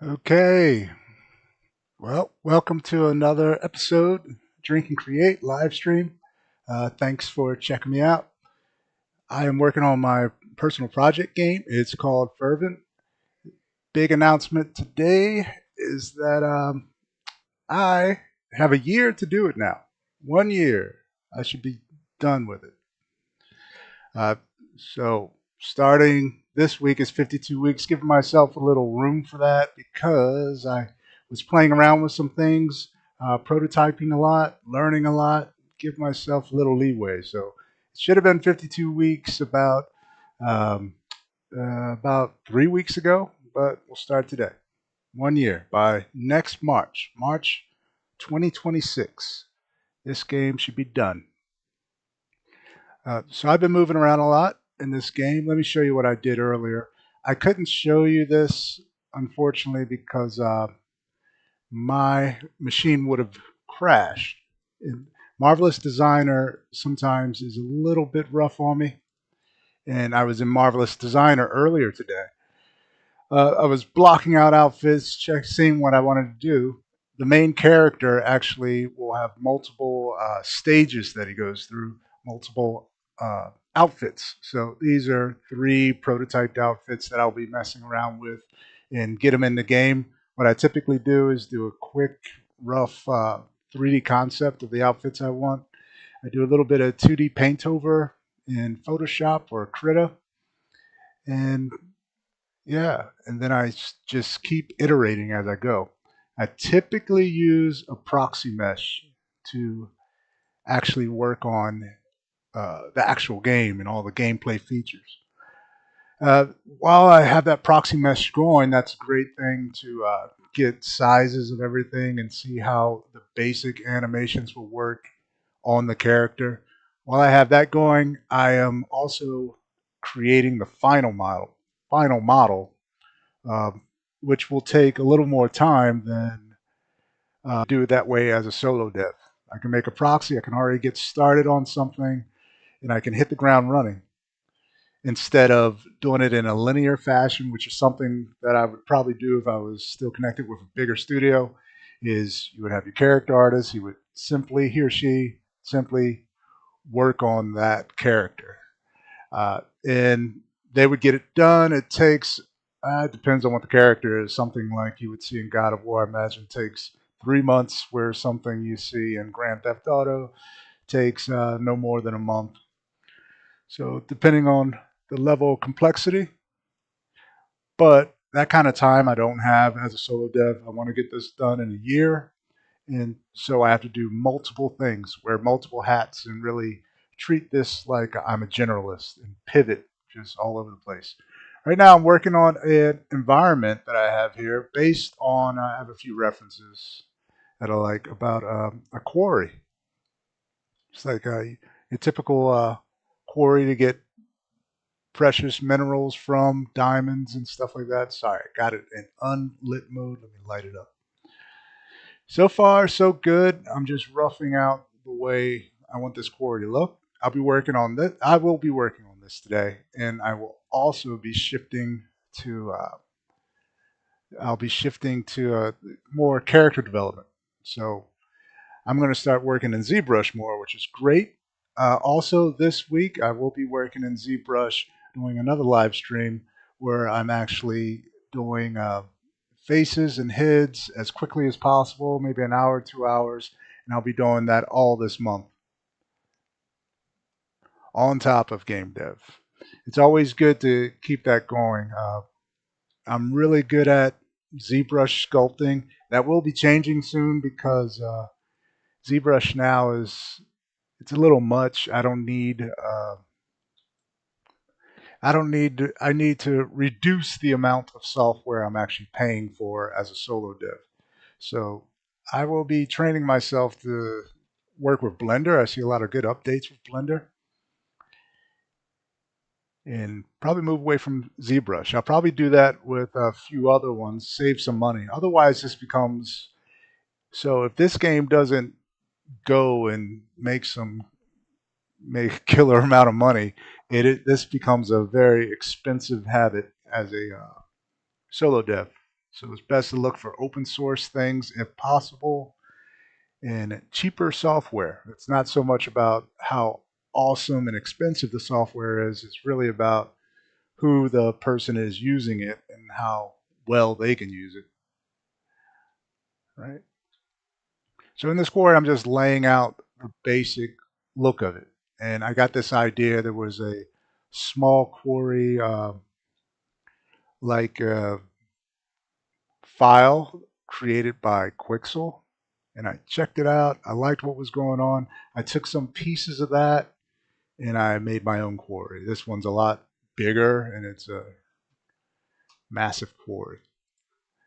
Okay, well, welcome to another episode, Drink and Create live stream. Thanks for checking me out. I am working on my personal project game. It's called Fervent. Big announcement today is that I have a year to do it now. 1 year. I should be done with it. Uh, so starting this week is 52 weeks, giving myself a little room for that because I was playing around with some things, prototyping a lot, learning a lot, give myself a little leeway. So it should have been 52 weeks um, about 3 weeks ago, but we'll start today. 1 year by next March, March 2026. This game should be done. So I've been moving around a lot in this game. Let me show you what I did earlier. I couldn't show you this, unfortunately, because my machine would have crashed. And Marvelous Designer sometimes is a little bit rough on me, and I was in Marvelous Designer earlier today. I was blocking out outfits, seeing what I wanted to do. The main character actually will have multiple stages that he goes through, multiple outfits. So these are three prototyped outfits that I'll be messing around with and get them in the game. What I typically do is do a quick, rough 3D concept of the outfits I want. I do a little bit of 2D paint over in Photoshop or Krita, and yeah, and then just keep iterating as I go. I typically use a proxy mesh to actually work on the actual game and all the gameplay features. While I have that proxy mesh going, that's a great thing to get sizes of everything and see how the basic animations will work on the character. While I have that going, I am also creating the final model, um, which will take a little more time than do it that way as a solo dev. I can make a proxy, I can already get started on something, and I can hit the ground running instead of doing it in a linear fashion, which is something that I would probably do if I was still connected with a bigger studio. Is you would have your character artist, he or she simply work on that character, and they would get it done. It takes depends on what the character is. Something like you would see in God of War, I imagine, takes 3 months, where something you see in Grand Theft Auto takes no more than a month. So depending on the level of complexity, but that kind of time I don't have as a solo dev. I want to get this done in a year, and so I have to do multiple things, wear multiple hats, and really treat this like I'm a generalist and pivot just all over the place. Right now, I'm working on an environment that I have here based on, I have a few references that I like about a quarry. It's like a typical quarry to get precious minerals from, diamonds and stuff like that. Sorry, I got it in unlit mode. Let me light it up. So far, so good. I'm just roughing out the way I want this quarry to look. I'll be working on this. I will be working on this today, and I will also be shifting to. I'll be shifting to more character development. So I'm going to start working in ZBrush more, which is great. Also, this week I will be working in ZBrush, doing another live stream where I'm actually doing faces and heads as quickly as possible, maybe an hour, 2 hours, and I'll be doing that all this month on top of game dev. It's always good to keep that going. I'm really good at ZBrush sculpting. That will be changing soon because ZBrush now is it's a little much. I need to reduce the amount of software I'm actually paying for as a solo dev. So I will be training myself to work with Blender. I see a lot of good updates with Blender, and probably move away from ZBrush. I'll probably do that with a few other ones, save some money. Otherwise, this becomes so if this game doesn't go and make a killer amount of money, this becomes a very expensive habit as a solo dev. So it's best to look for open source things if possible and cheaper software. It's not so much about how awesome and expensive the software is, it's really about who the person is using it and how well they can use it, right? So in this quarry, I'm just laying out the basic look of it. And I got this idea. There was a small quarry, like a file created by Quixel. And I checked it out. I liked what was going on. I took some pieces of that and I made my own quarry. This one's a lot bigger and it's a massive quarry.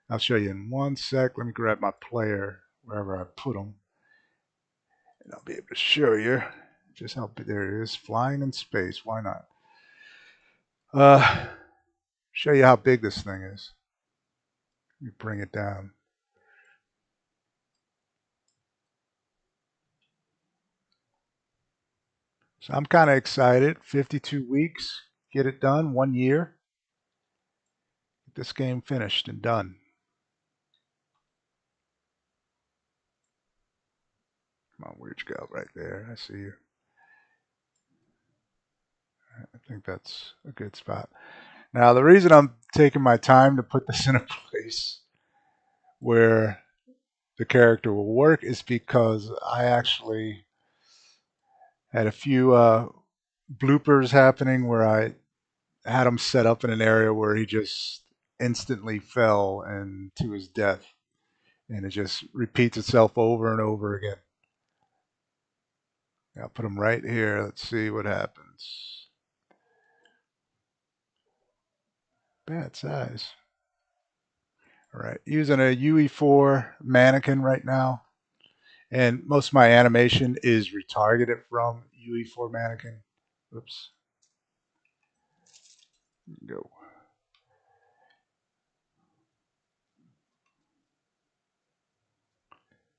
I'll show you in one sec. Let me grab my player wherever I put them, and I'll be able to show you just how big. There it is, flying in space. Why not? Show you how big this thing is. Let me bring it down. So I'm kind of excited. 52 weeks, get it done. 1 year, get this game finished and done. Come on, where'd you go? Right there. I see you. I think that's a good spot. Now, the reason I'm taking my time to put this in a place where the character will work is because I actually had a few bloopers happening where I had him set up in an area where he just instantly fell and to his death. And it just repeats itself over and over again. I'll put him right here. Let's see what happens. Bad size. All right, using a UE4 mannequin right now. And most of my animation is retargeted from UE4 mannequin. Oops. Go.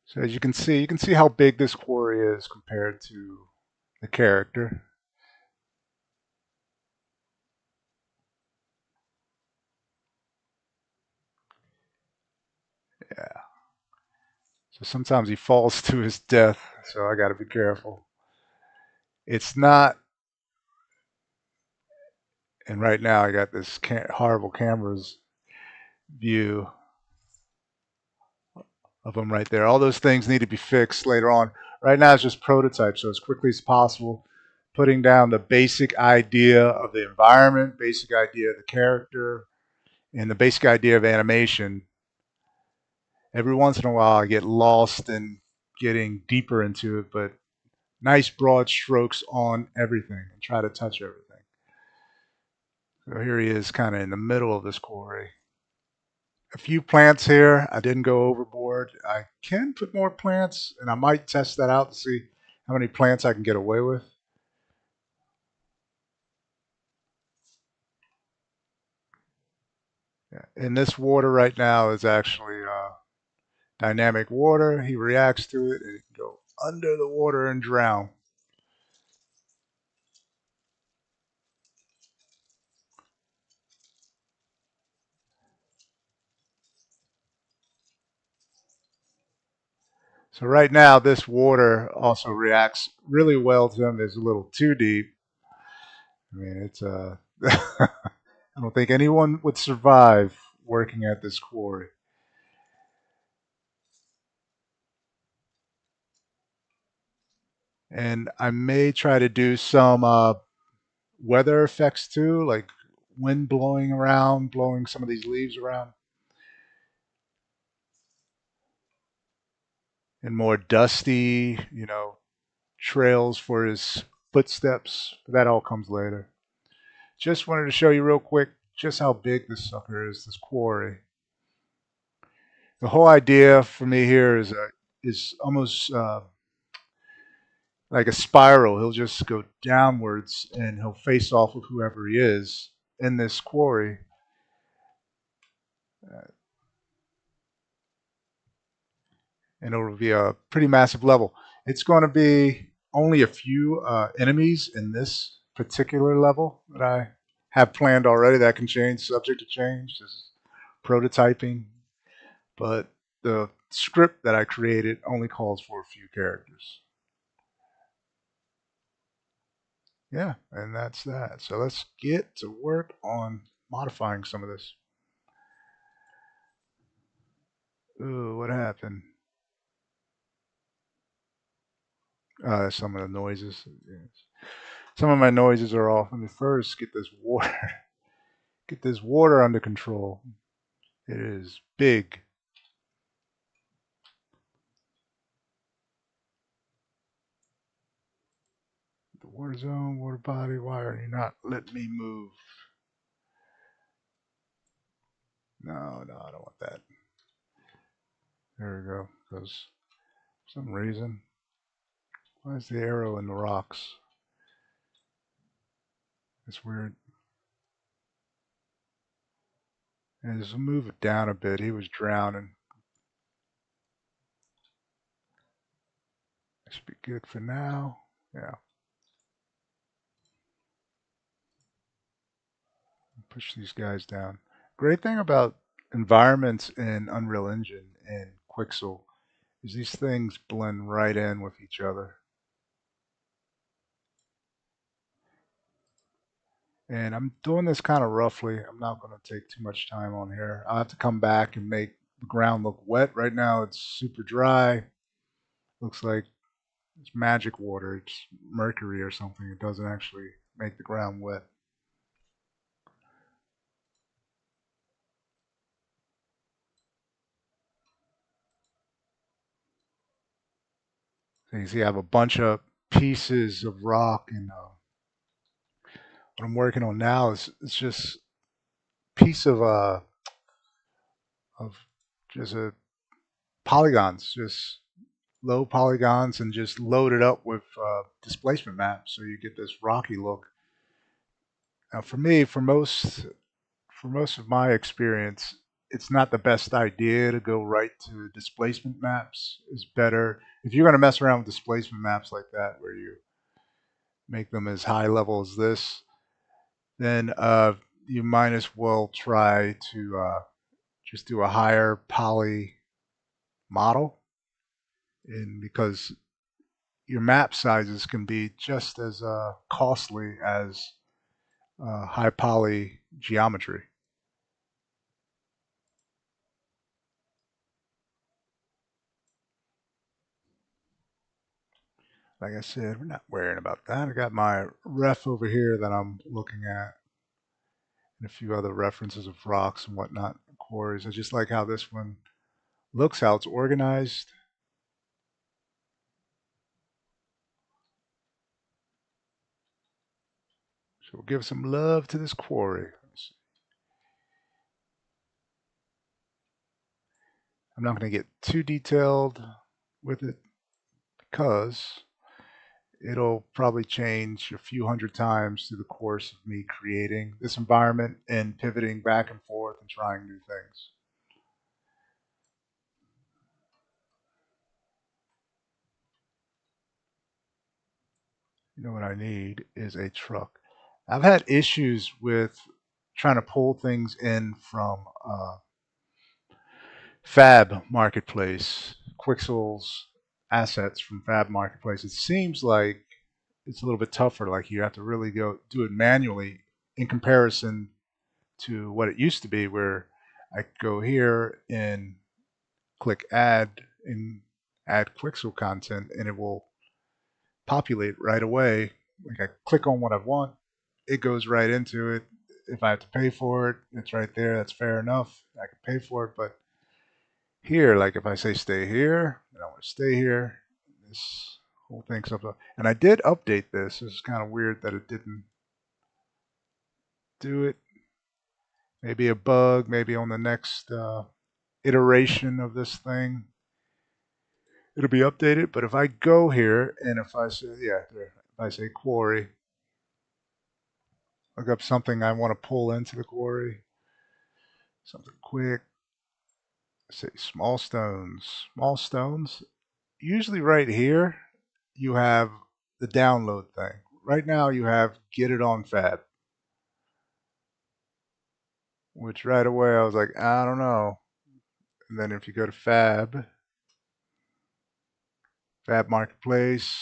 So as you can see how big this quarry is compared to the character. Yeah. So sometimes he falls to his death, so I got to be careful. It's not, and right now I got this horrible camera's view of him right there. All those things need to be fixed later on. Right now it's just prototype, so as quickly as possible, putting down the basic idea of the environment, basic idea of the character, and the basic idea of animation. Every once in a while I get lost in getting deeper into it, but nice broad strokes on everything and try to touch everything. So here he is kind of in the middle of this quarry. A few plants here. I didn't go overboard. I can put more plants, and I might test that out to see how many plants I can get away with. Yeah. And this water right now is actually dynamic water. He reacts to it, and it can go under the water and drown. So right now, this water also reacts really well to him. It's a little too deep. I mean, it's I don't think anyone would survive working at this quarry. And I may try to do some weather effects too, like wind blowing around, blowing some of these leaves around, and more dusty, trails for his footsteps. That all comes later. Just wanted to show you real quick just how big this sucker is, this quarry. The whole idea for me here is almost like a spiral. He'll just go downwards and he'll face off with whoever he is in this quarry. And it'll be a pretty massive level. It's going to be only a few enemies in this particular level that I have planned already. That can change, subject to change. This is prototyping. but the script that I created only calls for a few characters. Yeah, and that's that. So let's get to work on modifying some of this. Ooh, what happened? That's some of the noises. Yes. Some of my noises are off. Let me first get this water, get this water under control. It is big. The water zone, water body. Why are you not letting me move? No, no, I don't want that. There we go. Because for some reason, why is the arrow in the rocks? It's weird. And just move it down a bit. He was drowning. That should be good for now. Yeah. Push these guys down. Great thing about environments in Unreal Engine and Quixel is these things blend right in with each other. And I'm doing this kind of roughly. I'm not going to take too much time on here. I'll have to come back and make the ground look wet. Right now it's super dry. Looks like it's magic water. It's mercury or something. It doesn't actually make the ground wet. So you see I have a bunch of pieces of rock, and what I'm working on now is it's just a piece of just polygons, just low polygons, and just load it up with displacement maps, so you get this rocky look. Now, for me, for most of my experience, it's not the best idea to go right to displacement maps. It's better if you're going to mess around with displacement maps like that, where you make them as high level as this, then you might as well try to just do a higher poly model, and because your map sizes can be just as costly as high poly geometry. Like I said, we're not worrying about that. I got my ref over here that I'm looking at, and a few other references of rocks and whatnot, quarries. I just like how this one looks, how it's organized. So we'll give some love to this quarry. I'm not going to get too detailed with it because it'll probably change a few hundred times through the course of me creating this environment and pivoting back and forth and trying new things. You know what I need is a truck. I've had issues with trying to pull things in from Fab Marketplace, Quixel's assets from Fab Marketplace. It seems like it's a little bit tougher. Like you have to really go do it manually in comparison to what it used to be, where I go here and click add and add Quixel content, and it will populate right away. Like I click on what I want, it goes right into it. If I have to pay for it, it's right there. That's fair enough. I can pay for it. But here, like if I say stay here, and I want to stay here, this whole thing comes up. And I did update this. It's kind of weird that it didn't do it. Maybe a bug. Maybe on the next iteration of this thing, it'll be updated. But if I go here and if I say, yeah, there, if I say quarry, look up something I want to pull into the quarry, something quick, say small stones. Small stones, usually right here, you have the download thing. Right now, you have get it on Fab, which right away I was like, I don't know. And then if you go to Fab Marketplace,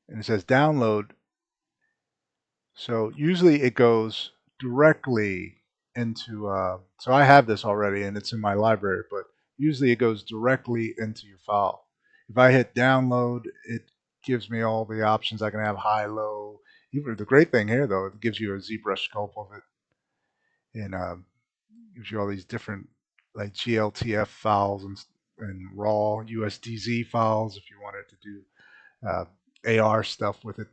and it says download, so usually it goes directly into, so I have this already and it's in my library, but usually it goes directly into your file. If I hit download, it gives me all the options. I can have high, low. Even the great thing here, though, it gives you a ZBrush scope of it, and gives you all these different like GLTF files and raw USDZ files if you wanted to do AR stuff with it.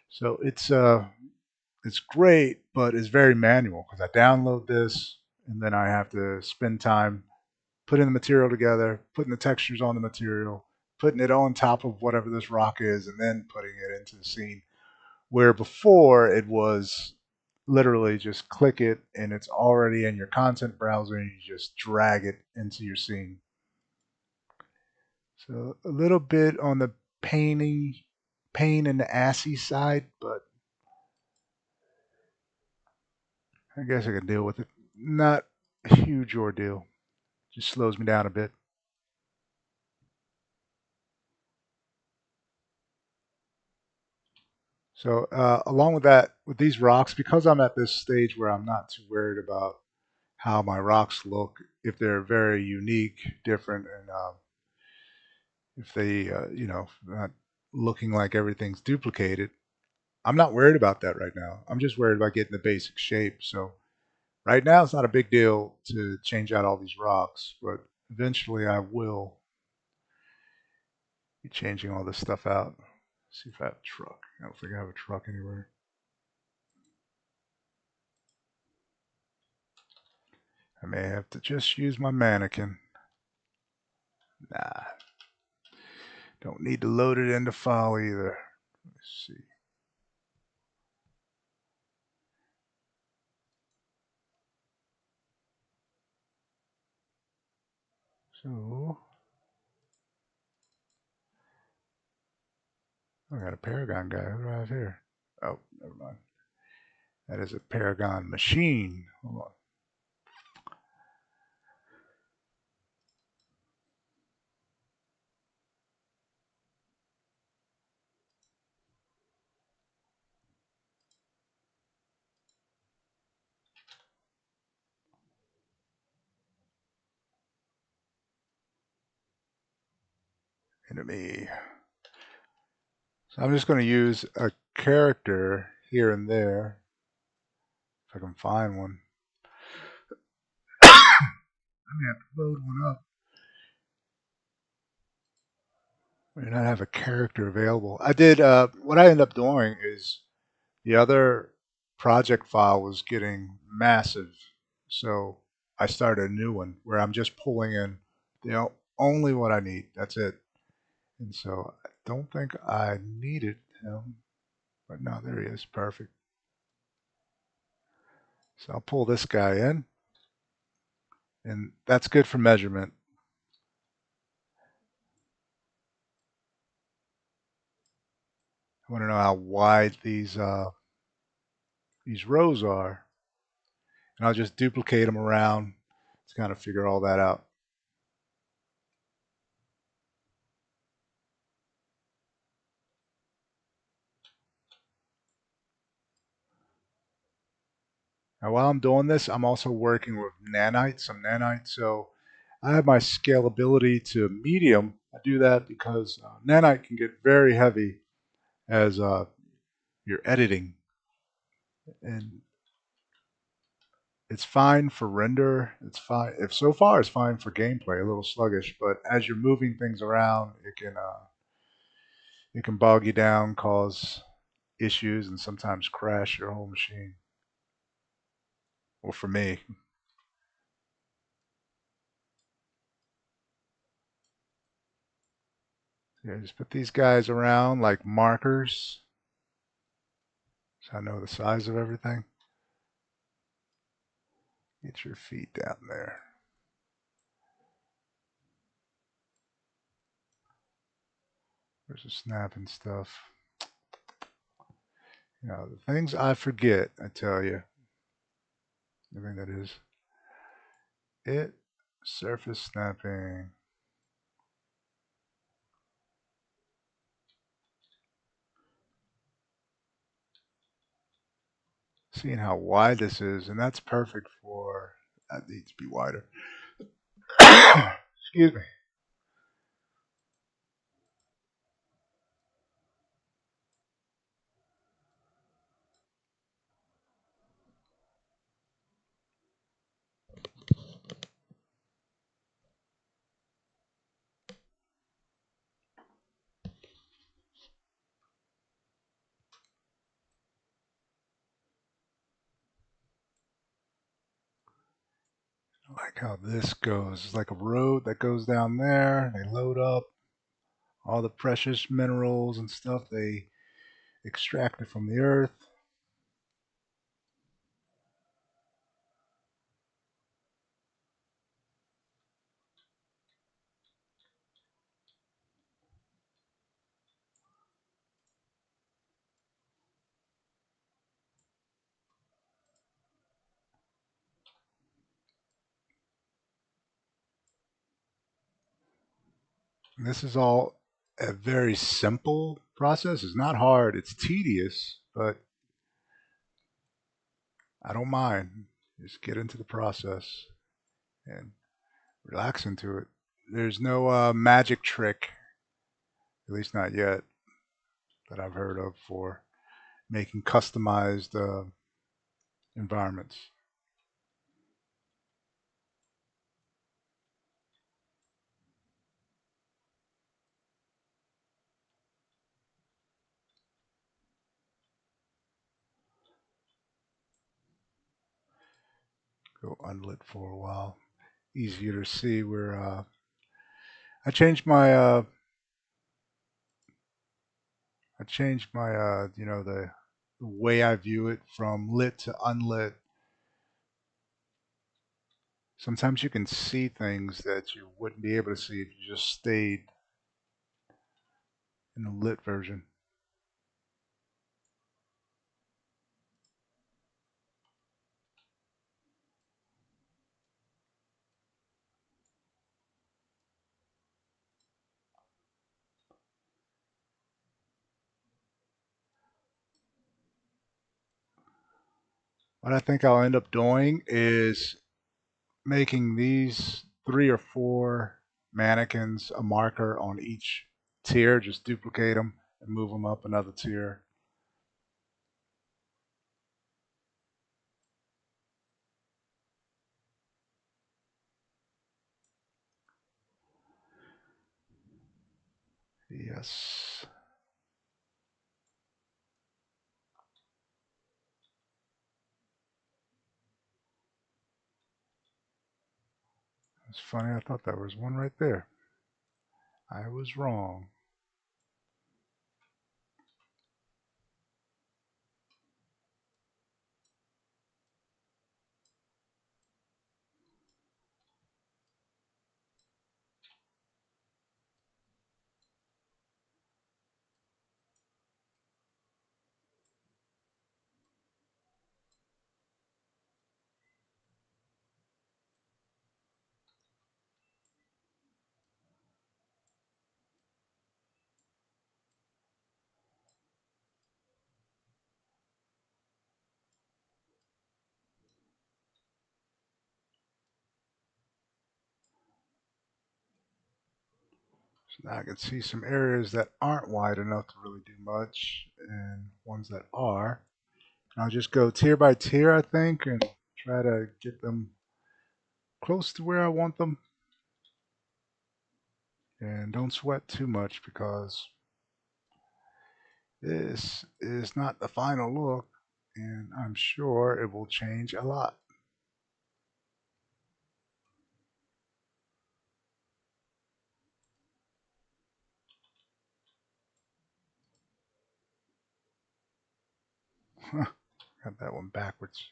So it's great, but it's very manual because I download this and then I have to spend time putting the material together, putting the textures on the material, putting it on top of whatever this rock is, and then putting it into the scene. Where before it was literally just click it and it's already in your content browser and you just drag it into your scene. So a little bit on the pain in the assy side, but I guess I can deal with it. Not a huge ordeal. Just slows me down a bit. So along with that, with these rocks, because I'm at this stage where I'm not too worried about how my rocks look, if they're very unique, different, and if they, not looking like everything's duplicated, I'm not worried about that right now. I'm just worried about getting the basic shape. So right now, it's not a big deal to change out all these rocks, but eventually I will be changing all this stuff out. Let's see if I have a truck. I don't think I have a truck anywhere. I may have to just use my mannequin. Nah, don't need to load it into file either. Let's see. So I got a Paragon guy. Who do I have here? Oh, never mind. That is a Paragon machine. Hold on. Enemy. So I'm just going to use a character here and there, if I can find one. I'm going to have to load one up. I may not have a character available. I did, what I ended up doing is the other project file was getting massive. So I started a new one where I'm just pulling in only what I need. That's it. And so I don't think I needed him. But no, there he is. Perfect. So I'll pull this guy in. And that's good for measurement. I want to know how wide these rows are. And I'll just duplicate them around to kind of figure all that out. Now, while I'm doing this, I'm also working with nanites, some nanites. So I have my scalability to medium. I do that because nanite can get very heavy as you're editing. And it's fine for render. It's fine. If so far, it's fine for gameplay. A little sluggish, but as you're moving things around, it can bog you down, cause issues, and sometimes crash your whole machine. Well, for me, yeah, just put these guys around like markers, so I know the size of everything. Get your feet down there. There's the snapping stuff. You know, the things I forget, I tell you. I think that is it. Surface snapping. Seeing how wide this is, and that's perfect for, that needs to be wider. Excuse me. I like how this goes. It's like a road that goes down there. They load up all the precious minerals and stuff they extracted from the earth. And this is all a very simple process. It's not hard. It's tedious, but I don't mind. Just get into the process and relax into it. There's no magic trick, at least not yet, that I've heard of for making customized environments. Go unlit for a while. Easier to see where I changed my the way I view it from lit to unlit. Sometimes you can see things that you wouldn't be able to see if you just stayed in the lit version. What I think I'll end up doing is making these 3 or 4 mannequins a marker on each tier. Just duplicate them and move them up another tier. Yes. It's funny. I thought there was one right there. I was wrong. So now I can see some areas that aren't wide enough to really do much, and ones that are. And I'll just go tier by tier, I think, and try to get them close to where I want them. And don't sweat too much because this is not the final look, and I'm sure it will change a lot. Got that one backwards.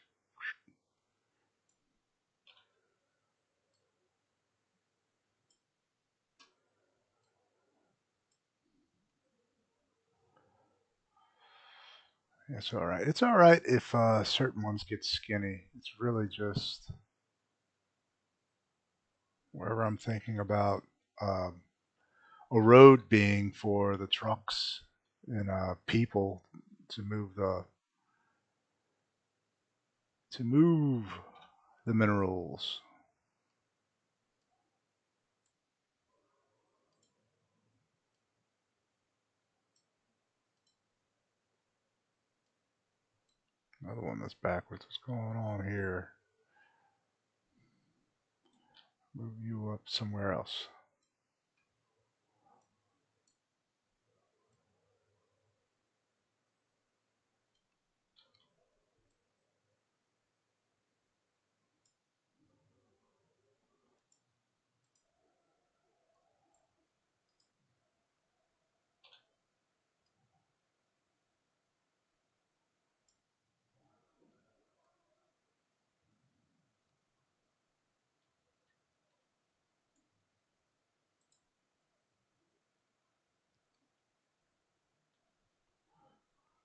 It's all right. It's all right if certain ones get skinny. It's really just wherever I'm thinking about a road being for the trucks and people to move the minerals. Another one that's backwards. What's going on here? Move you up somewhere else.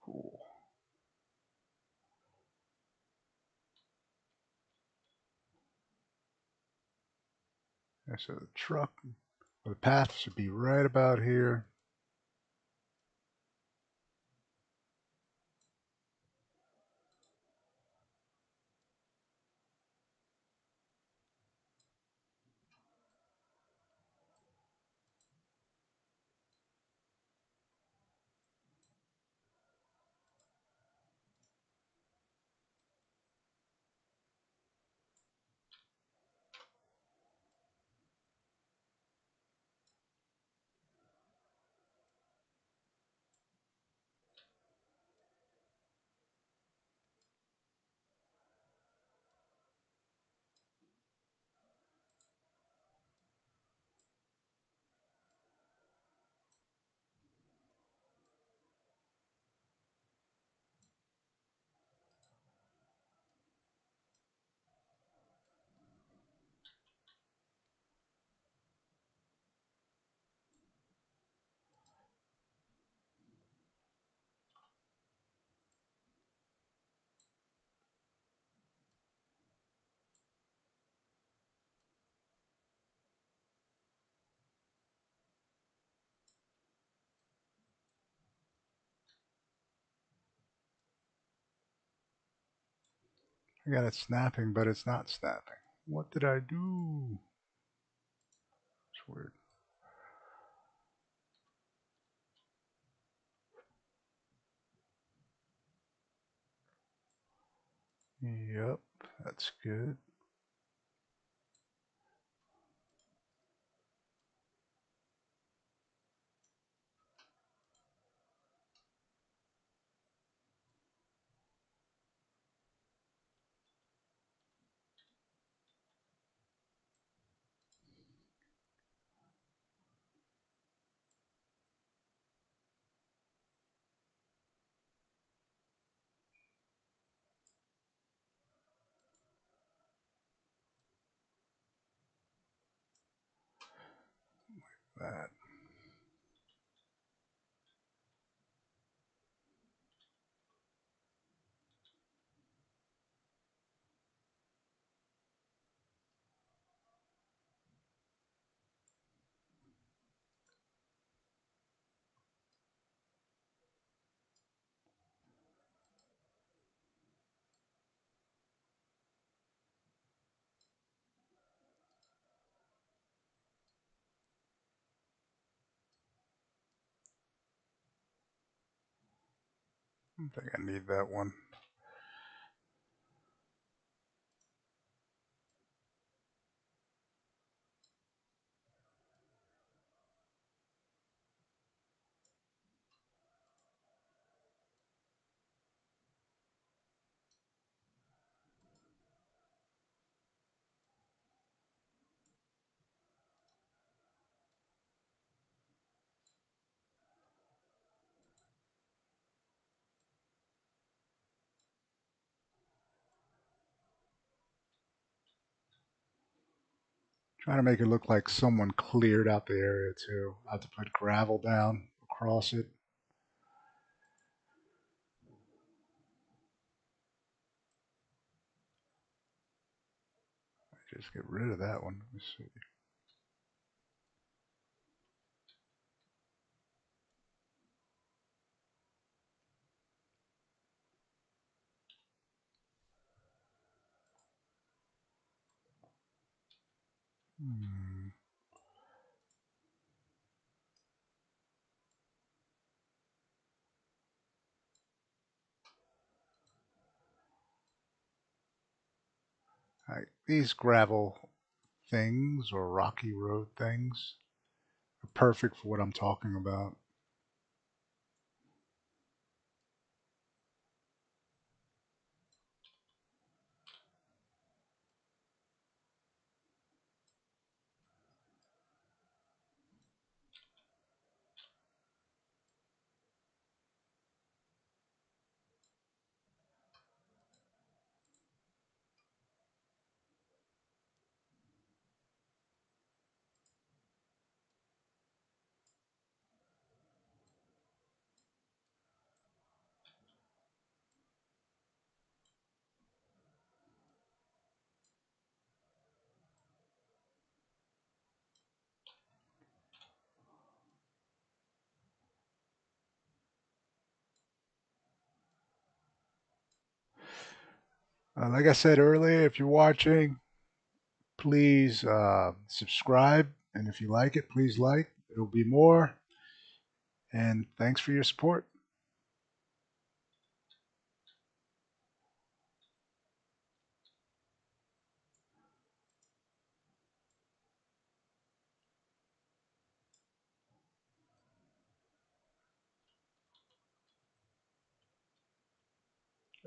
Cool. And so the truck, the path should be right about here. I got it snapping, but it's not snapping. What did I do? It's weird. Yep, that's good. That. I think I need that one. Trying to make it look like someone cleared out the area too. I have to put gravel down across it. Just get rid of that one. Let me see. Hmm. These gravel things or rocky road things are perfect for what I'm talking about. Like I said earlier, if you're watching, please subscribe. And if you like it, please like. It'll be more. And thanks for your support.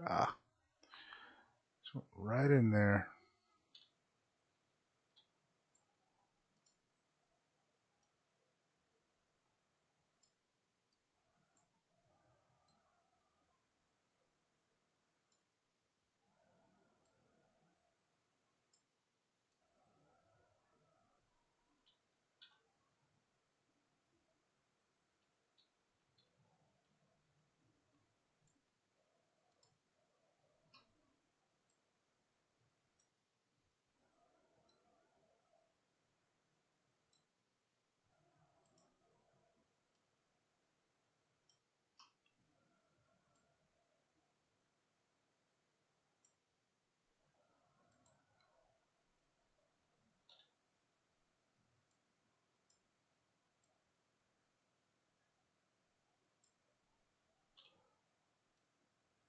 Ah, so right in there.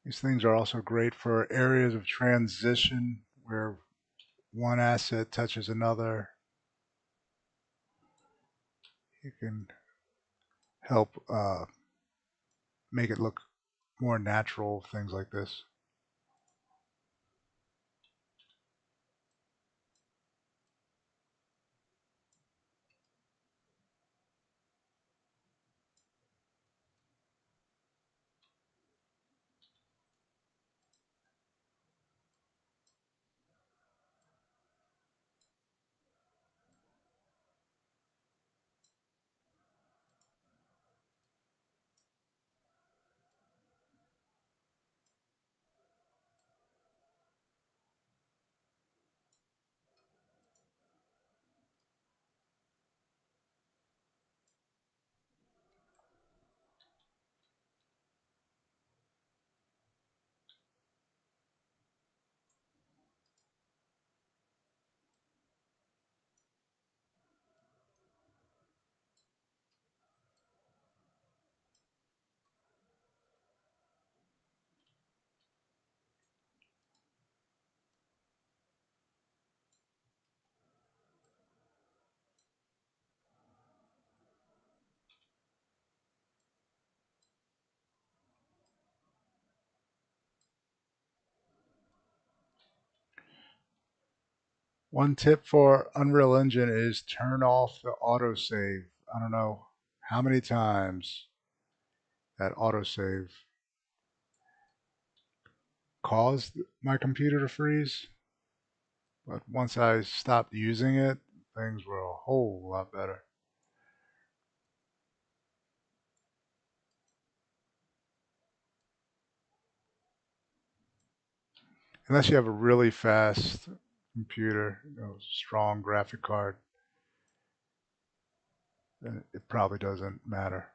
These things are also great for areas of transition where one asset touches another. You can help make it look more natural, things like this. One tip for Unreal Engine is turn off the autosave. I don't know how many times that autosave caused my computer to freeze, but once I stopped using it, things were a whole lot better. Unless you have a really fast computer, strong graphic card, then it probably doesn't matter.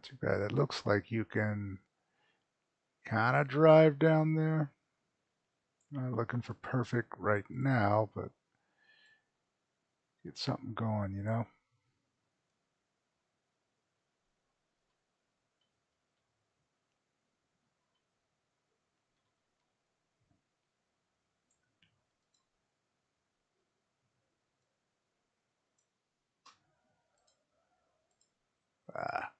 Not too bad. It looks like you can kind of drive down there. Not looking for perfect right now, but get something going, you know? Ah,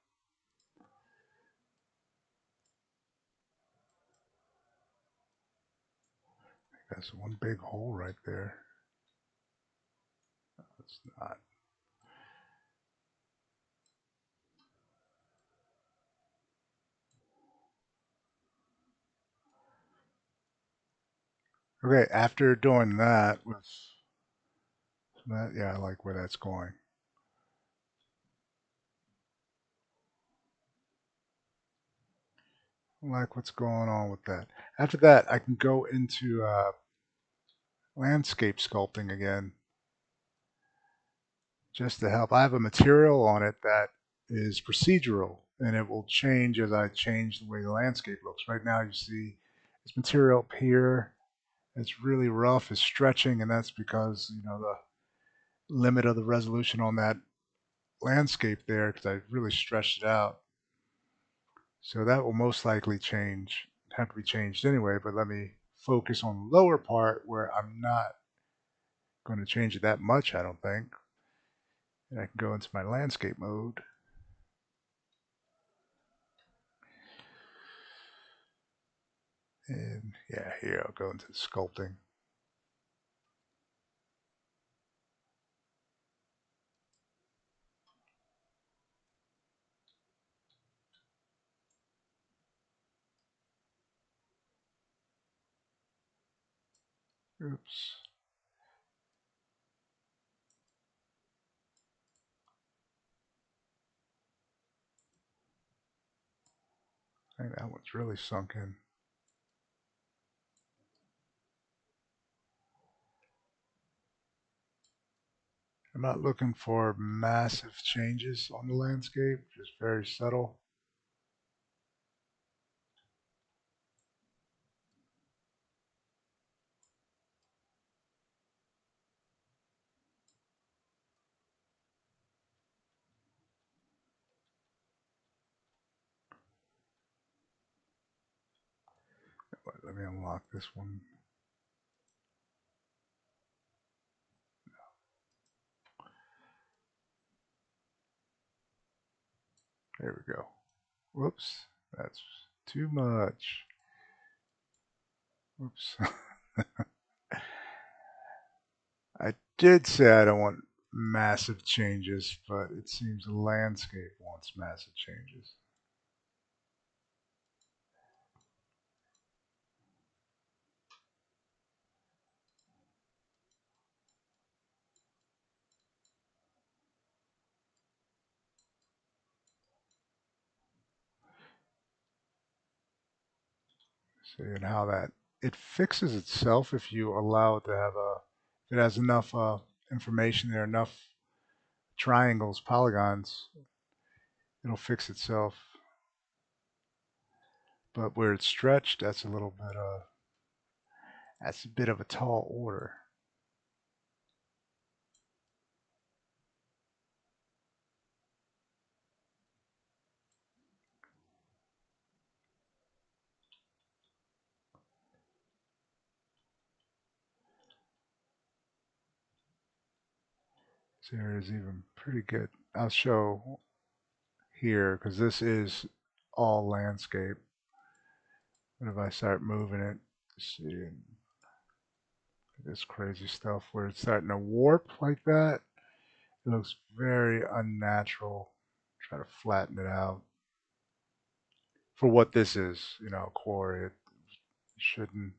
that's one big hole right there. It's not. Okay, after doing that with that, yeah, I like where that's going. I like what's going on with that. After that, I can go into landscape sculpting again just to help. I have a material on it that is procedural and it will change as I change the way the landscape looks. Right now, you see this material up here. It's really rough, it's stretching, and that's because, you know, the limit of the resolution on that landscape there, because I really stretched it out. So that will most likely change, have to be changed anyway, but let me focus on the lower part where I'm not going to change it that much, I don't think. And I can go into my landscape mode. And yeah, here I'll go into sculpting. Oops. I think that one's really sunk in. I'm not looking for massive changes on the landscape, just very subtle. But let me unlock this one. There we go. Whoops, that's too much. Whoops. I did say I don't want massive changes, but it seems the landscape wants massive changes. See, and how that it fixes itself if you allow it to have if it has enough information there, enough triangles, polygons, it'll fix itself. But where it's stretched, that's a bit of a tall order. This area is even pretty good. I'll show here because this is all landscape. But if I start moving it, see this crazy stuff where it's starting to warp like that, it looks very unnatural. Try to flatten it out for what this is, you know, quarry. It shouldn't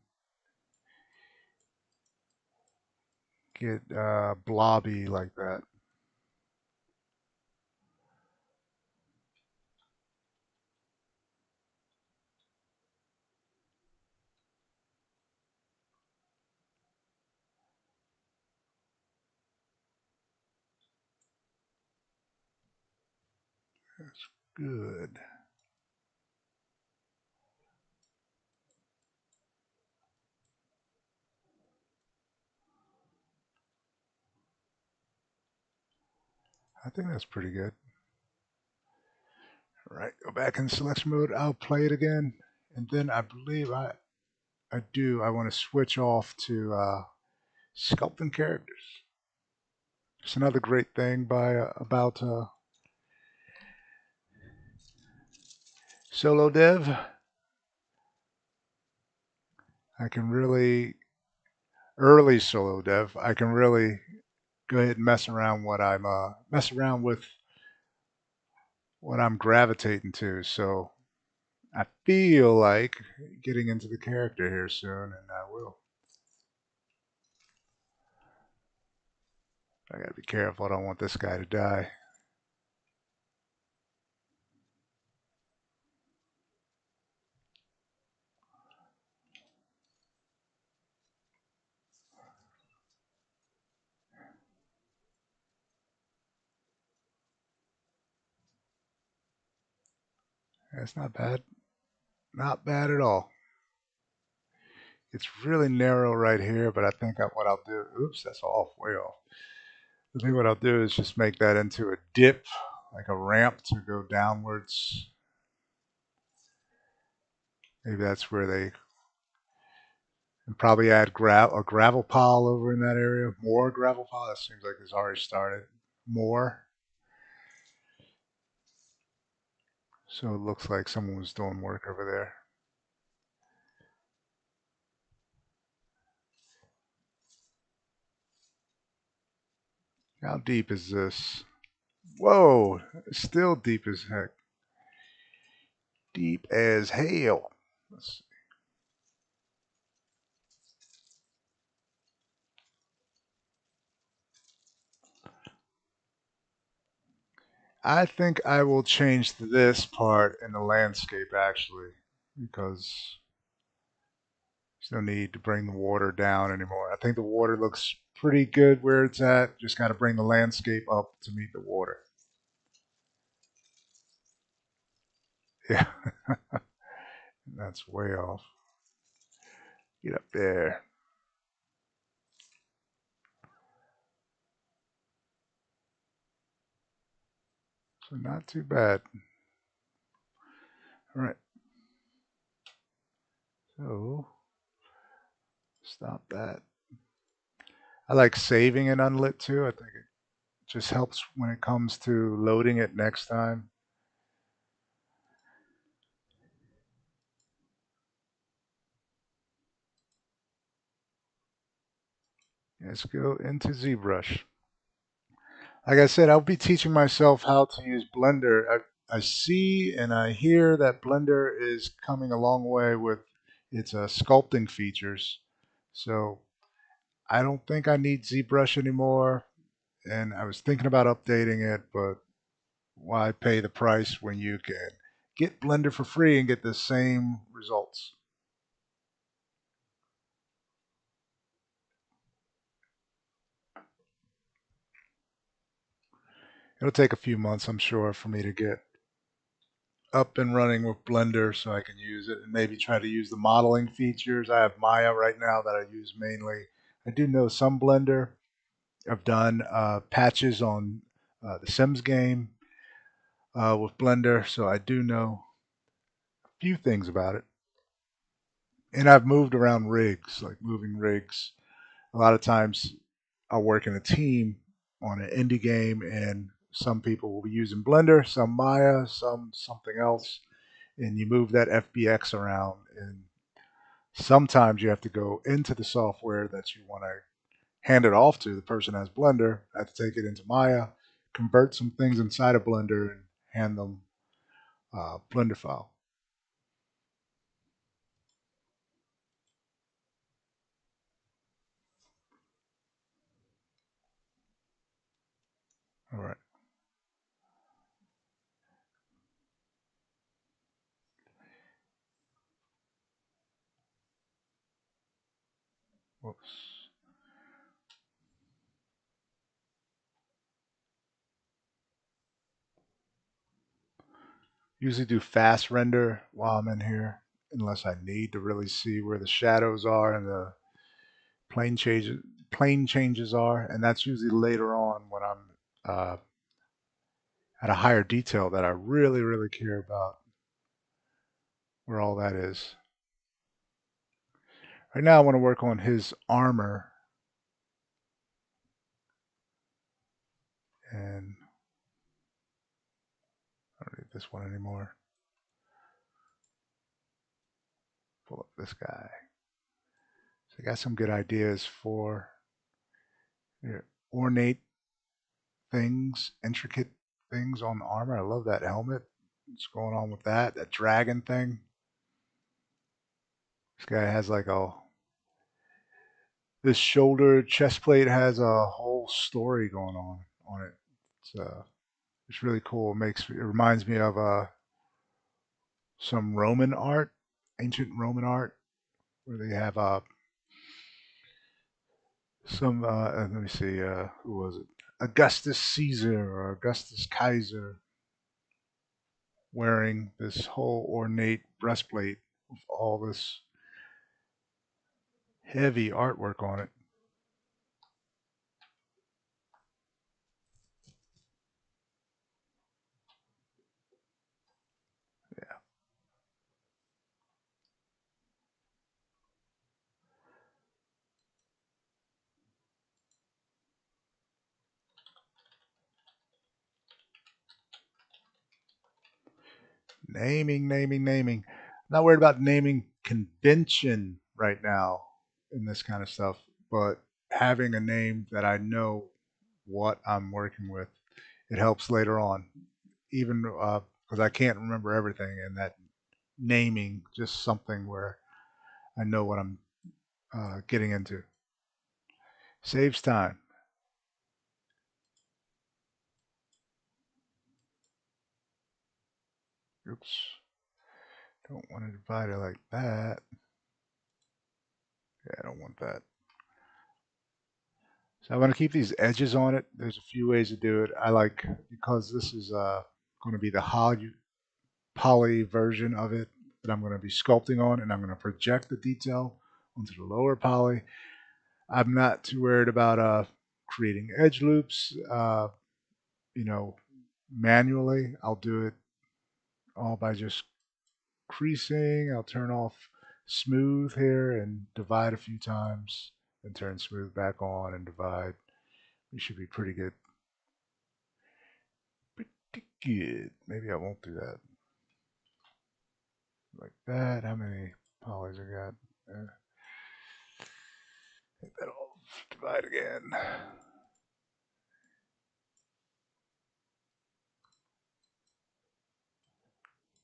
get blobby like that. Good. I think that's pretty good. All right, go back in selection mode. I'll play it again. And then I believe I want to switch off to sculpting characters. It's another great thing about solo dev. I can really early solo dev. I can really go ahead and mess around with what I'm gravitating to. So I feel like getting into the character here soon, and I will. I gotta be careful. I don't want this guy to die. That's not bad. Not bad at all. It's really narrow right here, but I think what I'll do. Oops, that's off, way off. I think what I'll do is just make that into a dip, like a ramp to go downwards. Maybe that's where they and probably add a gravel pile over in that area. More gravel pile. That seems like it's already started. More. So it looks like someone was doing work over there. How deep is this? Whoa, it's still deep as heck. Deep as hell. I think I will change this part in the landscape actually, because there's no need to bring the water down anymore. I think the water looks pretty good where it's at. Just got to bring the landscape up to meet the water. Yeah, that's way off. Get up there. So not too bad. All right. So stop that. I like saving an unlit too. I think it just helps when it comes to loading it next time. Let's go into ZBrush. Like I said, I'll be teaching myself how to use Blender. I see and I hear that Blender is coming a long way with its sculpting features. So I don't think I need ZBrush anymore. And I was thinking about updating it, but why pay the price when you can get Blender for free and get the same results? It'll take a few months, I'm sure, for me to get up and running with Blender so I can use it and maybe try to use the modeling features. I have Maya right now that I use mainly. I do know some Blender. I've done patches on the Sims game with Blender, so I do know a few things about it. And I've moved around rigs, like moving rigs. A lot of times I'll work in a team on an indie game, and some people will be using Blender, some Maya, some something else, and you move that FBX around. And sometimes you have to go into the software that you want to hand it off to. The person has Blender, I have to take it into Maya, convert some things inside of Blender, and hand them Blender file. All right. Whoops. Usually do fast render while I'm in here, unless I need to really see where the shadows are and the plane changes are, and that's usually later on when I'm at a higher detail that I really care about where all that is. Right now I want to work on his armor, and I don't need this one anymore. Pull up this guy. So I got some good ideas for ornate things, intricate things on the armor. I love that helmet. What's going on with that? That dragon thing. This guy has like this shoulder chest plate has a whole story going on it. It's really cool. It reminds me of some Roman art, ancient Roman art, where they have some. Let me see. Who was it? Augustus Caesar or Augustus Kaiser wearing this whole ornate breastplate with all this heavy artwork on it. Yeah. Naming. Not worried about naming convention right now in this kind of stuff, but having a name that I know what I'm working with, it helps later on. Even because I can't remember everything, and that naming just something where I know what I'm getting into. Saves time. Oops. Don't want to divide it like that. Yeah, I don't want that. So I want to keep these edges on it. There's a few ways to do it. I like, because this is going to be the poly version of it that I'm going to be sculpting on, and I'm going to project the detail onto the lower poly. I'm not too worried about creating edge loops, you know, manually. I'll do it all by just creasing. I'll turn off smooth here and divide a few times, then turn smooth back on and divide. We should be pretty good. Pretty good. Maybe I won't do that. Like that. How many polys I got? Hit that all. Divide again.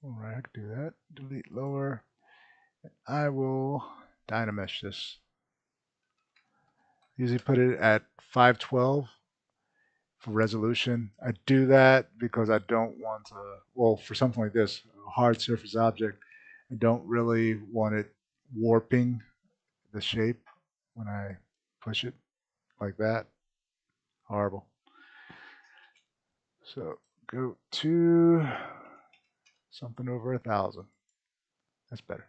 Alright, I can do that. Delete lower. I will Dynamesh this. Usually put it at 512 for resolution. I do that because I don't want to, well, for something like this, a hard surface object, I don't really want it warping the shape when I push it like that. Horrible. So go to something over 1,000. That's better.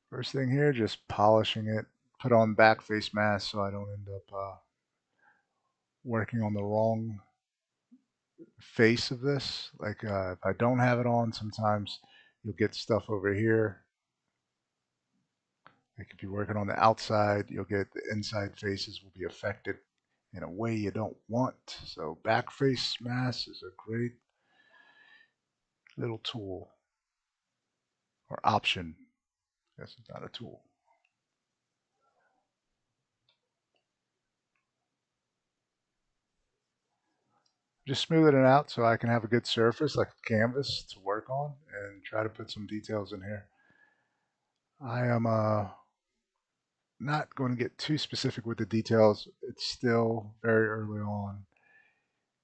First thing here, just polishing it. Put on back face mask so I don't end up working on the wrong face of this. Like if I don't have it on, sometimes you'll get stuff over here. Like if you're working on the outside, you'll get the inside faces will be affected in a way you don't want. So back face mask is a great little tool or option. I guess it's not a tool. Just smoothing it out so I can have a good surface like a canvas to work on and try to put some details in here. I am not going to get too specific with the details. It's still very early on,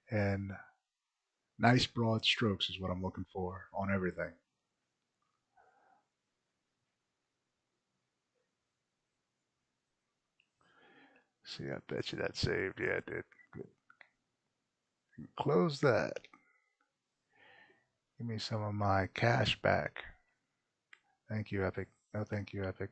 and nice broad strokes is what I'm looking for on everything. See, I bet you that saved. Yeah, it did. Good. Close that. Give me some of my cash back. Thank you, Epic. No, thank you, Epic.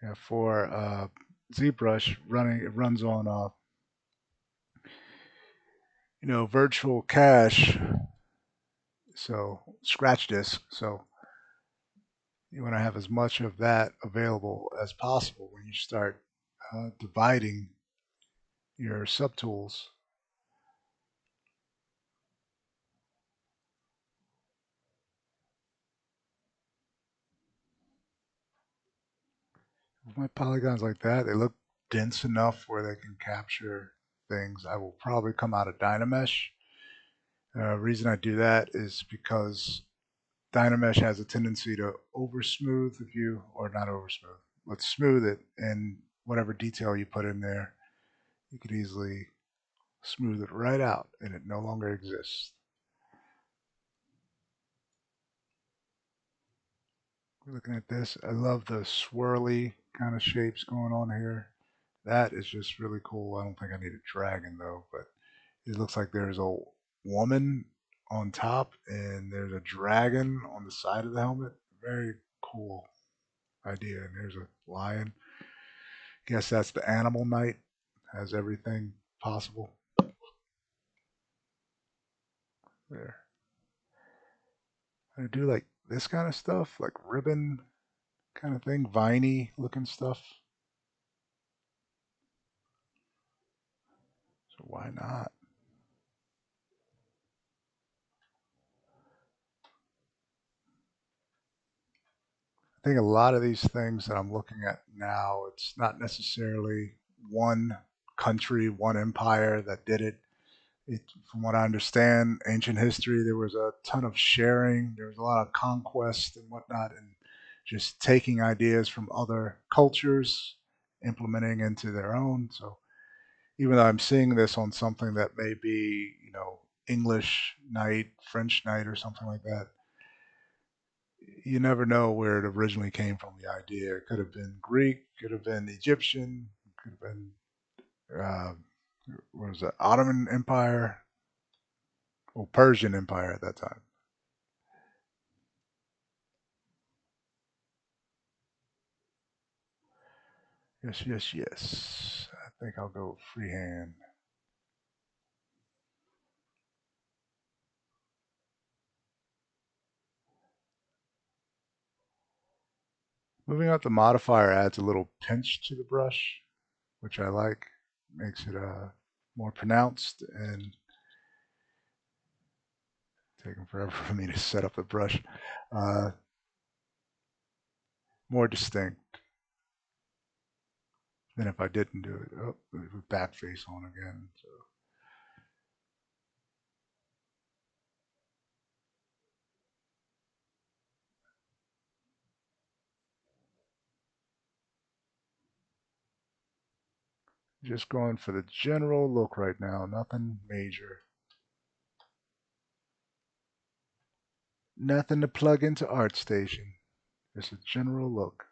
Yeah, for ZBrush running, it runs on virtual cache, so scratch disk. So you want to have as much of that available as possible when you start dividing your subtools. With my polygons like that, they look dense enough where they can capture things. I will probably come out of Dynamesh. Reason I do that is because Dynamesh has a tendency to over smooth if you, or not over smooth, but smooth it, and whatever detail you put in there, you could easily smooth it right out and it no longer exists. We're looking at this. I love the swirly kind of shapes going on here. That is just really cool. I don't think I need a dragon though, but it looks like there's a woman on top and there's a dragon on the side of the helmet. Very cool idea. And there's a lion. Guess that's the animal knight. Has everything possible. There. I do like this kind of stuff, like ribbon kind of thing, viney looking stuff. So why not? I think a lot of these things that I'm looking at now, it's not necessarily one country, one empire that did it. From what I understand, ancient history, there was a ton of sharing. There was a lot of conquest and whatnot, and just taking ideas from other cultures, implementing into their own. So even though I'm seeing this on something that may be, English night, French night, or something like that, you never know where it originally came from. The idea it could have been Greek, could have been Egyptian, could have been uh, what was it, Ottoman Empire, or Persian Empire at that time. Yes, yes, yes. I think I'll go freehand. Moving up the modifier adds a little pinch to the brush, which I like. Makes it more pronounced and taking forever for me to set up the brush. Uh, More distinct than if I didn't do it. Oh, with back face on again. So just going for the general look right now. Nothing major. Nothing to plug into ArtStation. Just a general look.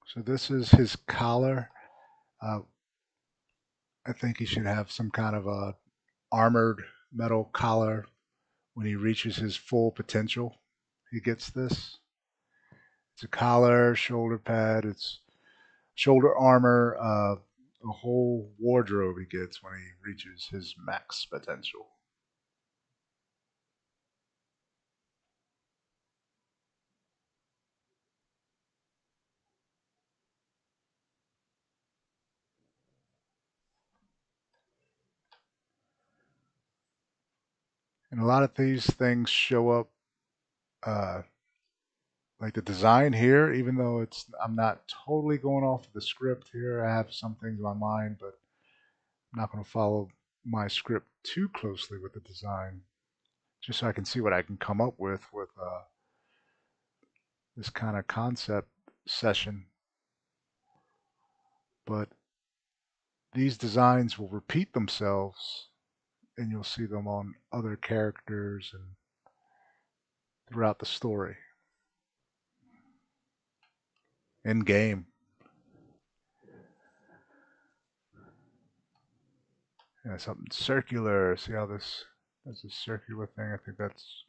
So this is his collar. Uh, I think he should have some kind of a armored metal collar when he reaches his full potential. He gets this. It's a collar, shoulder pad, it's shoulder armor, a whole wardrobe he gets when he reaches his max potential. And a lot of these things show up uh, Like the design here, even though I'm not totally going off of the script here. I have some things in my mind, but I'm not going to follow my script too closely with the design, just so I can see what I can come up with this kind of concept session. But these designs will repeat themselves, and you'll see them on other characters and throughout the story. In game. Yeah, something circular. See how this is a circular thing? I think that's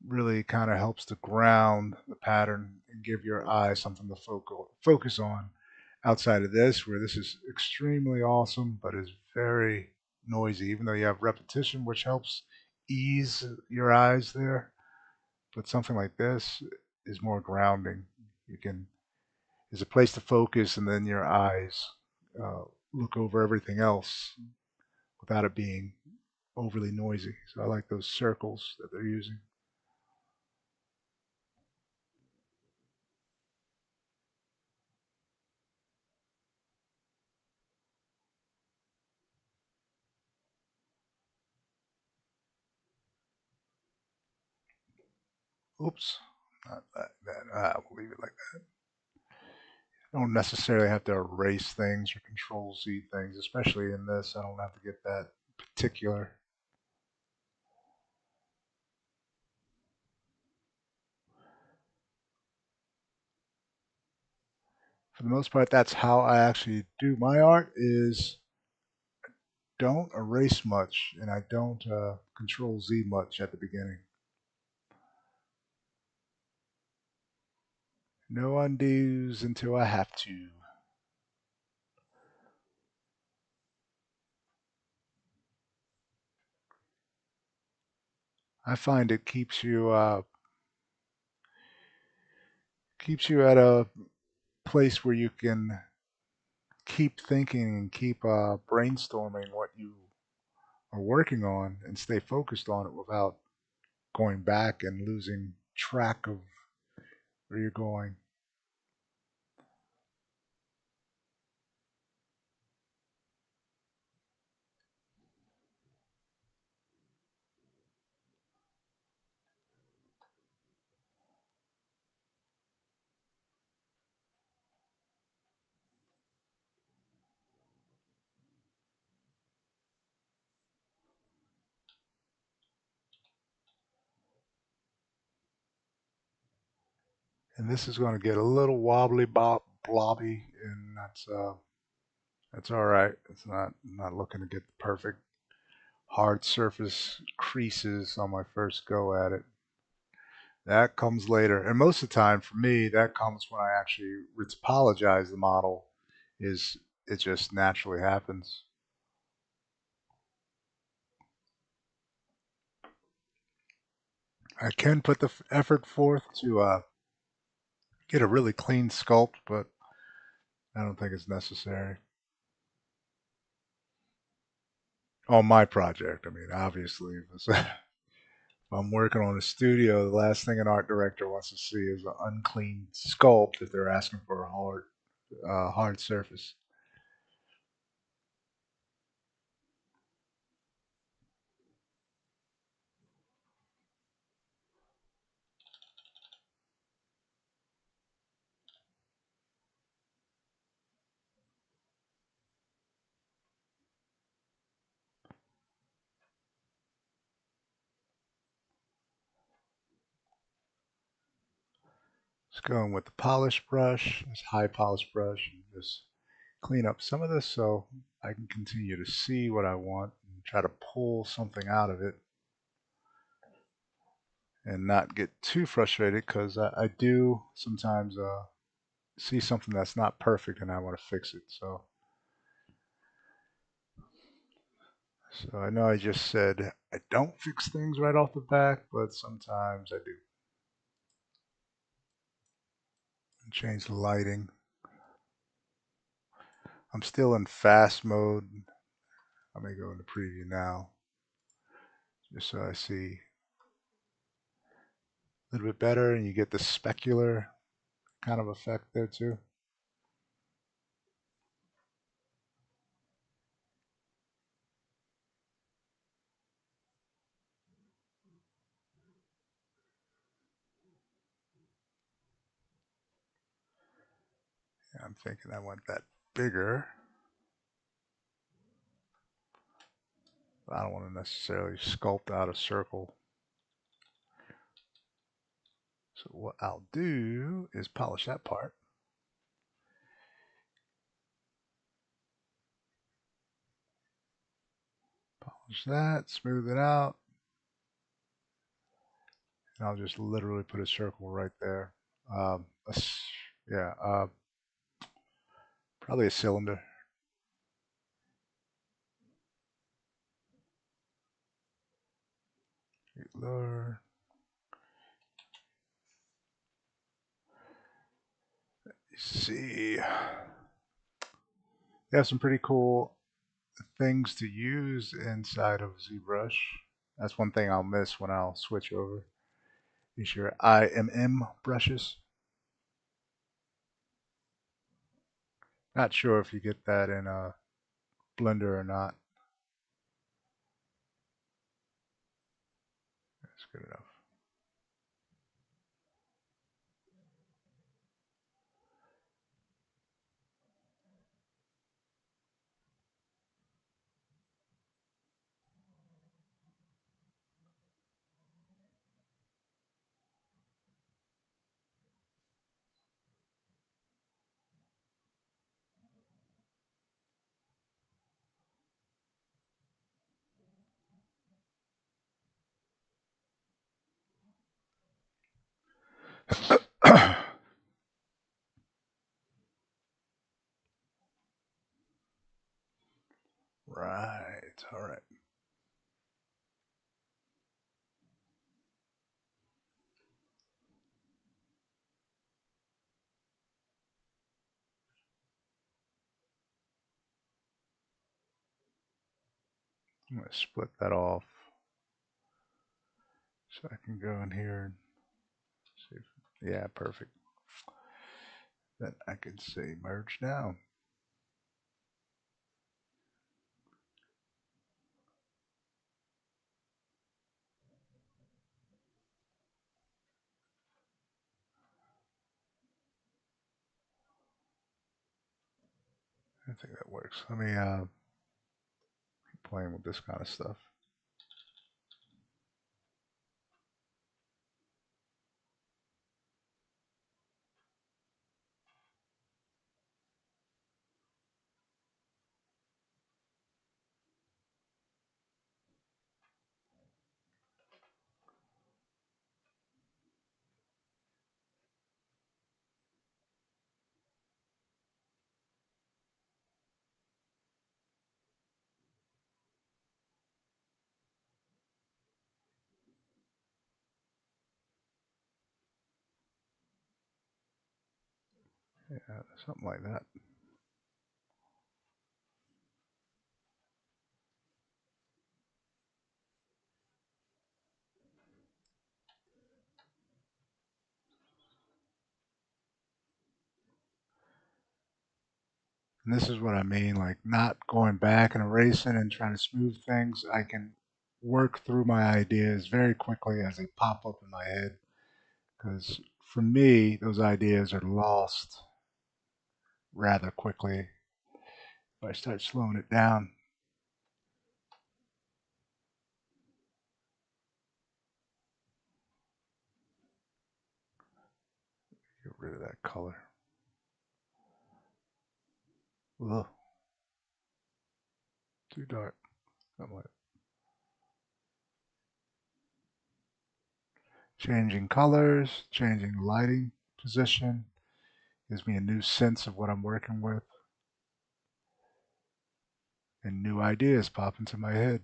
really kind of helps to ground the pattern and give your eye something to focus on outside of this, where this is extremely awesome but is very noisy, even though you have repetition, which helps ease your eyes there. But something like this is more grounding. You can is a place to focus, and then your eyes uh, look over everything else without it being overly noisy. So I like those circles that they're using. Oops, not that. We'll leave it like that. I don't necessarily have to erase things or control Z things, especially in this. I don't have to get that particular. For the most part, that's how I actually do my art is don't erase much and I don't control Z much at the beginning. No undos until I have to. I find it keeps you at a place where you can keep thinking and keep brainstorming what you are working on and stay focused on it without going back and losing track of where you're going. And this is going to get a little wobbly blobby, and that's all right. It's not looking to get the perfect hard surface creases on my first go at it. That comes later, and most of the time for me, that comes when I actually retopologize the model. Is it just naturally happens? I can put the effort forth to get a really clean sculpt, but I don't think it's necessary on my project. I mean, obviously, if I'm working on a studio, the last thing an art director wants to see is an unclean sculpt if they're asking for a hard surface. Just going with the polish brush, this high polish brush, and just clean up some of this so I can continue to see what I want and try to pull something out of it and not get too frustrated because I do sometimes see something that's not perfect and I want to fix it. So I know I just said I don't fix things right off the bat, but sometimes I do. Change the lighting. I'm still in fast mode. Let me go into preview now, just so I see. A little bit better, and you get the specular kind of effect there too. Yeah, I'm thinking I want that bigger. But I don't want to necessarily sculpt out a circle. So what I'll do is polish that part. Polish that, smooth it out. And I'll just literally put a circle right there. Um, a, yeah, probably a cylinder. Lower. You see, they have some pretty cool things to use inside of ZBrush. That's one thing I'll miss when I'll switch over. Is your IMM brushes. Not sure if you get that in a Blender or not. That's good enough. Right. All right. I'm going to split that off so I can go in here and see. Yeah, perfect. Then I can say merge now. I think that works. Let me keep playing with this kind of stuff. Yeah, something like that. And this is what I mean, like not going back and erasing and trying to smooth things. I can work through my ideas very quickly as they pop up in my head. Because for me, those ideas are lost rather quickly if I start slowing it down. Get rid of that color. Ugh, too dark. Something like changing colors, changing lighting position gives me a new sense of what I'm working with, and new ideas pop into my head.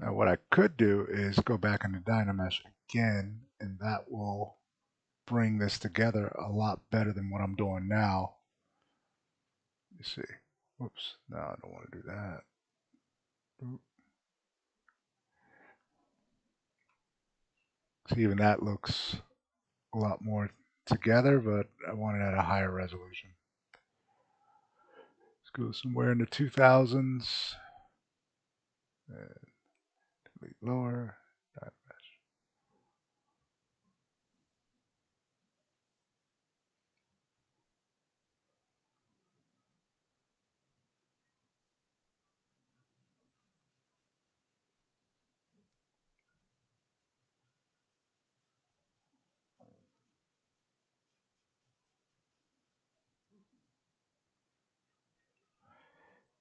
Now what I could do is go back into Dynamesh again, and that will bring this together a lot better than what I'm doing now. You see. Whoops. No, I don't want to do that. See, even that looks a lot more together, but I want it at a higher resolution. Let's go somewhere in the 2000s. And delete lower.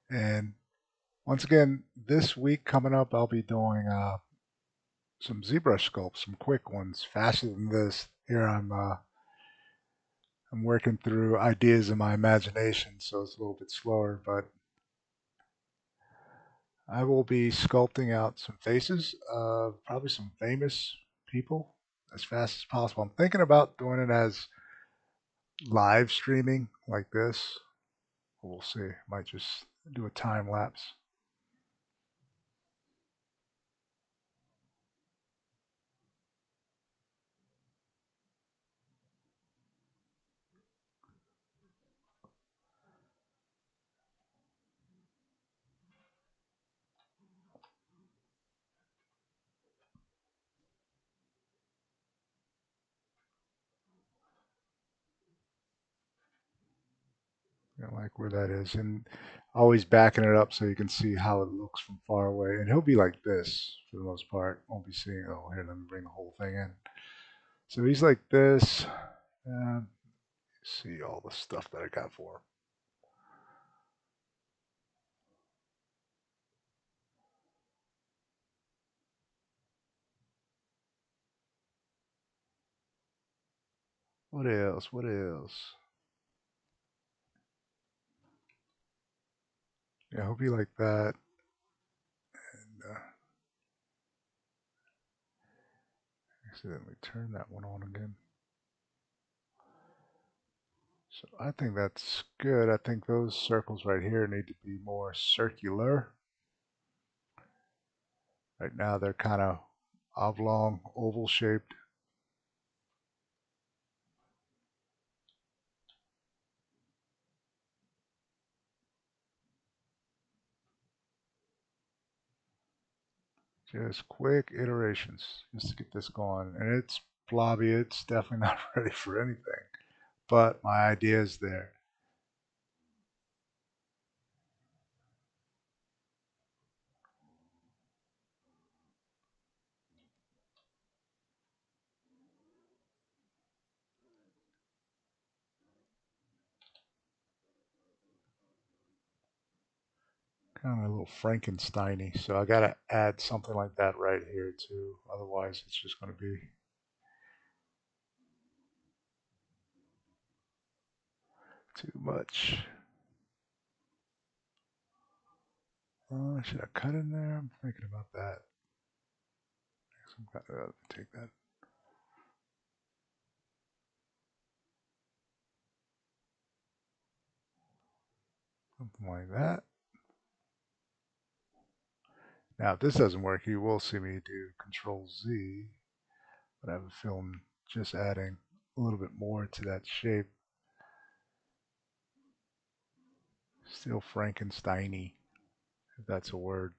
And once again, this week coming up, I'll be doing some ZBrush sculpts, some quick ones, faster than this. Here I'm working through ideas in my imagination, so it's a little bit slower, but I will be sculpting out some faces of probably some famous people as fast as possible. I'm thinking about doing it as live streaming like this. We'll see. Might just do a time lapse. You know, like where that is, and always backing it up so you can see how it looks from far away. And he'll be like this for the most part. Won't be seeing. Oh, here, let me bring the whole thing in. So he's like this. And see all the stuff that I got for him. What else? What else? Yeah, he'll be like that. And accidentally turn that one on again. So I think that's good. I think those circles right here need to be more circular. Right now they're kind of oblong, oval shaped. Just quick iterations just to get this going. And it's blobby. It's definitely not ready for anything. But my idea is there. Kind of a little Frankensteiny. So I got to add something like that right here too. Otherwise, it's just going to be too much. Should I cut in there? I'm thinking about that. Take that. Something like that. Now, if this doesn't work, you will see me do Control Z, but I have a feeling just adding a little bit more to that shape. Still Frankensteiny, if that's a word.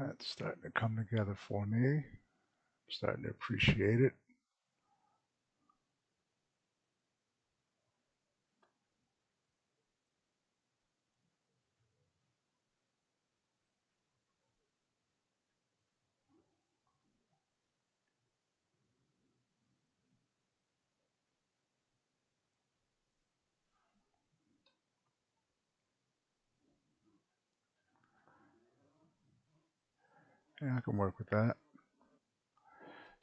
That's starting to come together for me. I'm starting to appreciate it. Yeah, I can work with that.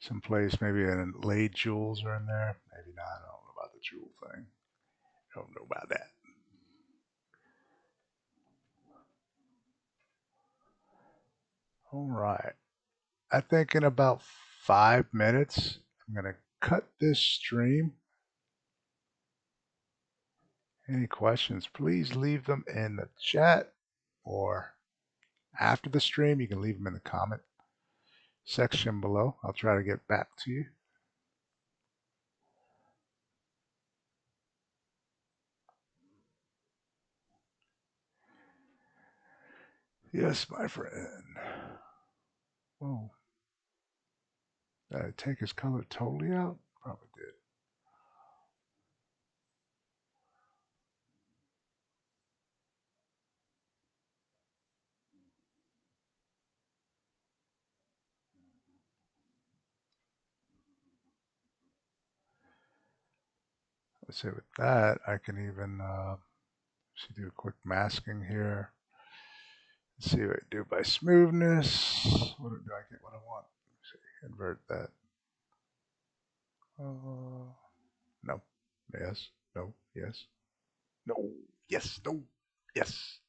Someplace maybe inlaid jewels are in there. Maybe not. I don't know about the jewel thing. I don't know about that. All right. I think in about 5 minutes, I'm going to cut this stream. Any questions, please leave them in the chat or after the stream. You can leave them in the comment section below. I'll try to get back to you. Yes, my friend. Whoa. Did I take his color totally out? Probably did. Let's say with that, I can even do a quick masking here. Let's see what I do by smoothness. What do I get? What I want? Let's see, invert that. No. Yes. No. Yes. No. Yes. No. Yes.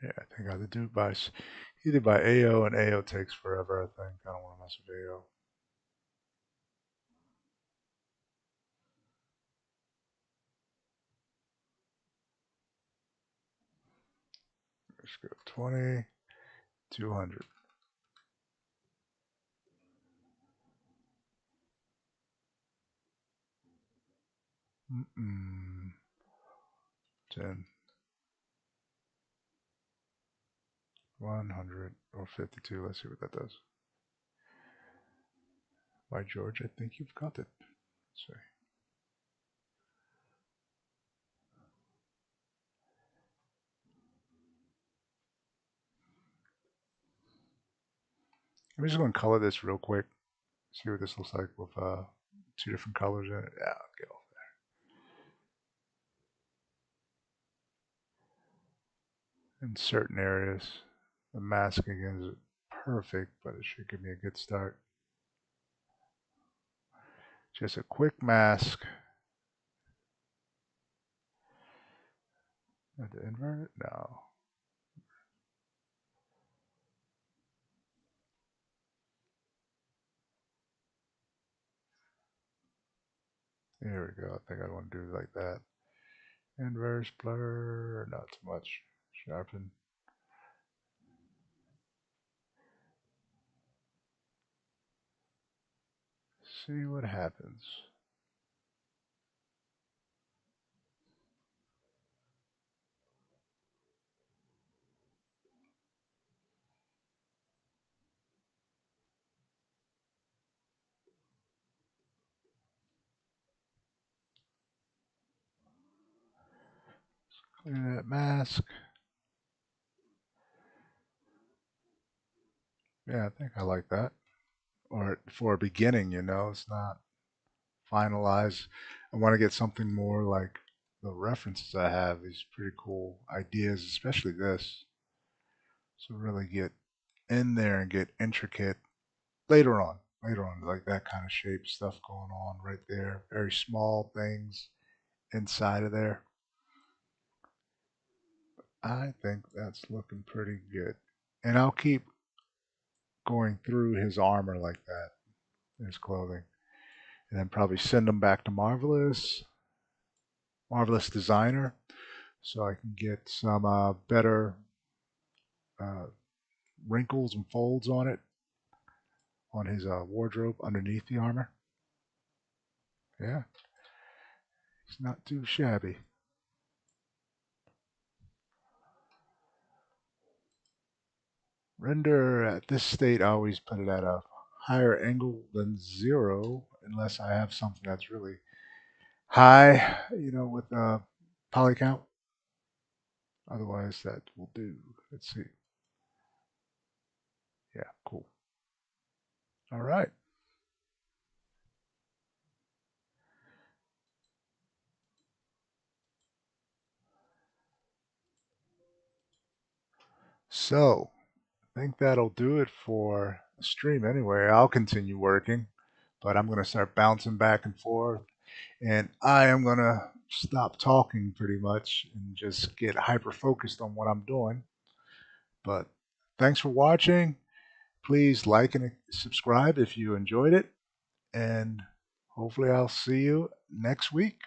Yeah, I think I have to do it by either by AO, and AO takes forever. I think I don't want to mess with AO. Let's go 20, 200. Mm-mm. 10, 100, or 52. Let's see what that does. By George, I think you've got it. Let's see. I'm just going to color this real quick. See what this looks like with two different colors in it. Yeah, I'll get off there. In certain areas, the masking is perfect, but it should give me a good start. Just a quick mask. Had to invert it? No. There we go. I think I want to do it like that. Inverse blur, not too much. Sharpen. See what happens. Clear that mask. Yeah, I think I like that. Or for a beginning, it's not finalized. I want to get something more like the references I have, these pretty cool ideas, especially this. So really get in there and get intricate later on. Later on, like that kind of shape stuff going on right there. Very small things inside of there. I think that's looking pretty good. And I'll keep going through his armor like that, his clothing, and then probably send them back to Marvelous Designer, so I can get some better uh, wrinkles and folds on it, on his wardrobe underneath the armor. Yeah, it's not too shabby. Render at this state, I always put it at a higher angle than 0, unless I have something that's really high, with a poly count. Otherwise, that will do. Let's see. Yeah, cool. All right. So, I think that'll do it for the stream anyway. I'll continue working, but I'm going to start bouncing back and forth. And I am going to stop talking pretty much and just get hyper focused on what I'm doing. But thanks for watching. Please like and subscribe if you enjoyed it. And hopefully, I'll see you next week.